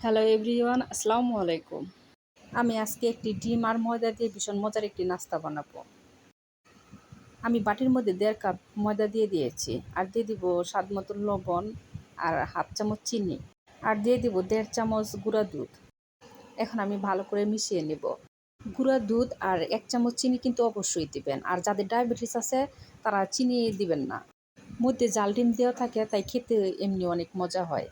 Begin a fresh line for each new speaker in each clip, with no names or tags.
Hello everyone, আসসালামু আলাইকুম। আমি আজকে একটি ডিম আর ময়দা দিয়ে ভীষণ মজার একটি নাস্তা বানাবো। আমি বাটির মধ্যে 1.5 কাপ ময়দা দিয়ে দিয়েছি, আর দিয়ে দিব স্বাদ মতো লবণ আর হাফ চামচ চিনি, আর দিয়ে দিব 1.5 চামচ গুঁড়া দুধ। এখন আমি ভালো করে মিশিয়ে নেব। গুঁড়া দুধ আর 1 চামচ চিনি কিন্তু অবশ্যই দিবেন, আর যাদের ডায়াবেটিস আছে তারা চিনি দিবেন না। মধ্যে জাল ডিম দেওয়া থাকে, তাই খেতে এমনি অনেক মজা হয়,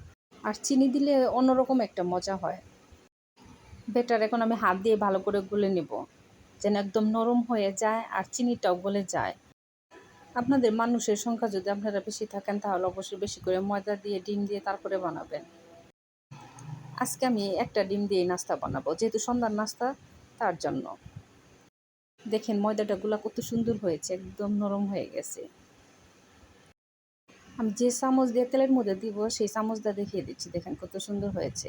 আর চিনি দিলে অন্যরকম একটা মজা হয়। বেটার এখন আমি হাত দিয়ে ভালো করে গুলে নেব, যেন একদম নরম হয়ে যায় আর চিনিটাও গলে যায়। আপনাদের মানুষের সংখ্যা যদি আপনারা বেশি থাকেন তাহলে অবশ্যই বেশি করে ময়দা দিয়ে ডিম দিয়ে তারপরে বানাবেন। আজকে আমি একটা ডিম দিয়ে নাস্তা বানাবো, যেহেতু সন্ধ্যার নাস্তা, তার জন্য। দেখেন ময়দাটা গুলা কত সুন্দর হয়েছে, একদম নরম হয়ে গেছে। আমি যে চামচ দিয়ে তেলের মধ্যে দিব সেই চামচটা দেখিয়ে দিচ্ছি, দেখেন কত সুন্দর হয়েছে।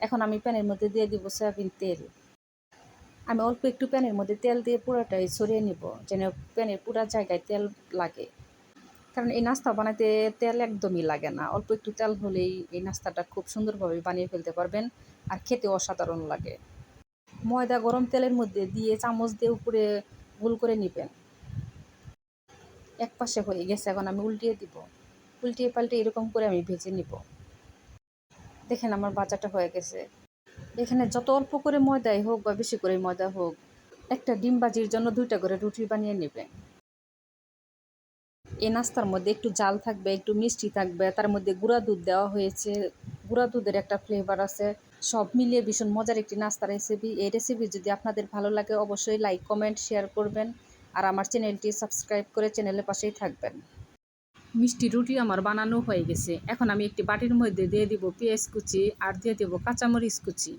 এখন আমি প্যানের মধ্যে দিয়ে দিব সয়াবিন তেল। আমি অল্প একটু প্যানের মধ্যে তেল দিয়ে পুরোটাই ছড়িয়ে নিব, যেন প্যানের পুরো জায়গায় তেল লাগে। কারণ এই নাস্তা বানাতে তেল একদমই লাগে না, অল্প একটু তেল হলেই এই নাস্তাটা খুব সুন্দরভাবে বানিয়ে ফেলতে পারবেন, আর খেতে অসাধারণ লাগে। ময়দা গরম তেলের মধ্যে দিয়ে চামচ দিয়ে উপরে গোল করে নেবেন। এক পাশে হয়ে গেছে, এখন আমি উল্টিয়ে দিব। উল্টিয়ে পাল্টে এরকম করে আমি ভেজে নিব। দেখেন আমার ভাজাটা হয়ে গেছে। এখানে যত অল্প করে ময়দাই হোক বা বেশি করে ময়দা হোক, একটা ডিম ভাজির জন্য 2টা করে রুটি বানিয়ে নেবেন। এই নাস্তার মধ্যে একটু জাল থাকবে, একটু মিষ্টি থাকবে, তার মধ্যে গুঁড়া দুধ দেওয়া হয়েছে। গুঁড়া দুধের একটা ফ্লেভার আছে। সব মিলিয়ে ভীষণ মজার একটি নাস্তা রেসিপি। এই রেসিপি যদি আপনাদের ভালো লাগে অবশ্যই লাইক, কমেন্ট, শেয়ার করবেন, আর আমার চ্যানেলটি সাবস্ক্রাইব করে চ্যানেলের পাশেই থাকবেন। মিষ্টি রুটি আমার বানানো হয়ে গেছে। এখন আমি একটি বাটির মধ্যে দিয়ে দিব পেঁয়াজ কুচি, আর দিয়ে দেব কাঁচামরিচ কুচি,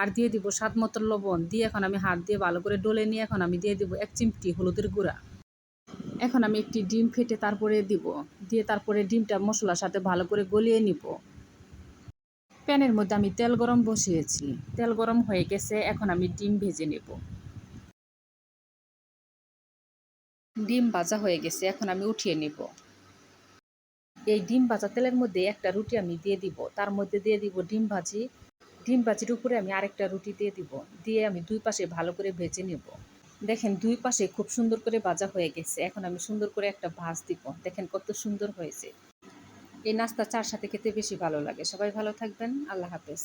আর দিয়ে দিব স্বাদ মতো লবণ দিয়ে এখন আমি হাত দিয়ে ভালো করে ডলে নিয়ে এখন আমি দিয়ে দিব 1 চিমটি হলুদের গুঁড়া। এখন আমি একটি ডিম ফেটে তারপরে দিব, দিয়ে তারপরে ডিমটা মশলার সাথে ভালো করে গলিয়ে নিব। প্যানের মধ্যে আমি তেল গরম বসিয়েছি, তেল গরম হয়ে গেছে, এখন আমি ডিম ভেজে নেব। ডিম ভাজা হয়ে গেছে, এখন আমি উঠিয়ে নিব। এই ডিম ভাজা তেলের মধ্যে একটা রুটি আমি দিয়ে দিব, তার মধ্যে দিয়ে দিব ডিম ভাজি। ডিম ভাজির উপরে আমি আরেকটা রুটি দিয়ে দিব, দিয়ে আমি দুই পাশে ভালো করে ভেজে নেব। দেখেন দুই পাশে খুব সুন্দর করে ভাজা হয়ে গেছে, এখন আমি সুন্দর করে একটা ভাজ দিব। দেখেন কত সুন্দর হয়েছে। এই নাস্তা চার সাথে খেতে বেশি ভালো লাগে। সবাই ভালো থাকবেন। আল্লাহ হাফেজ।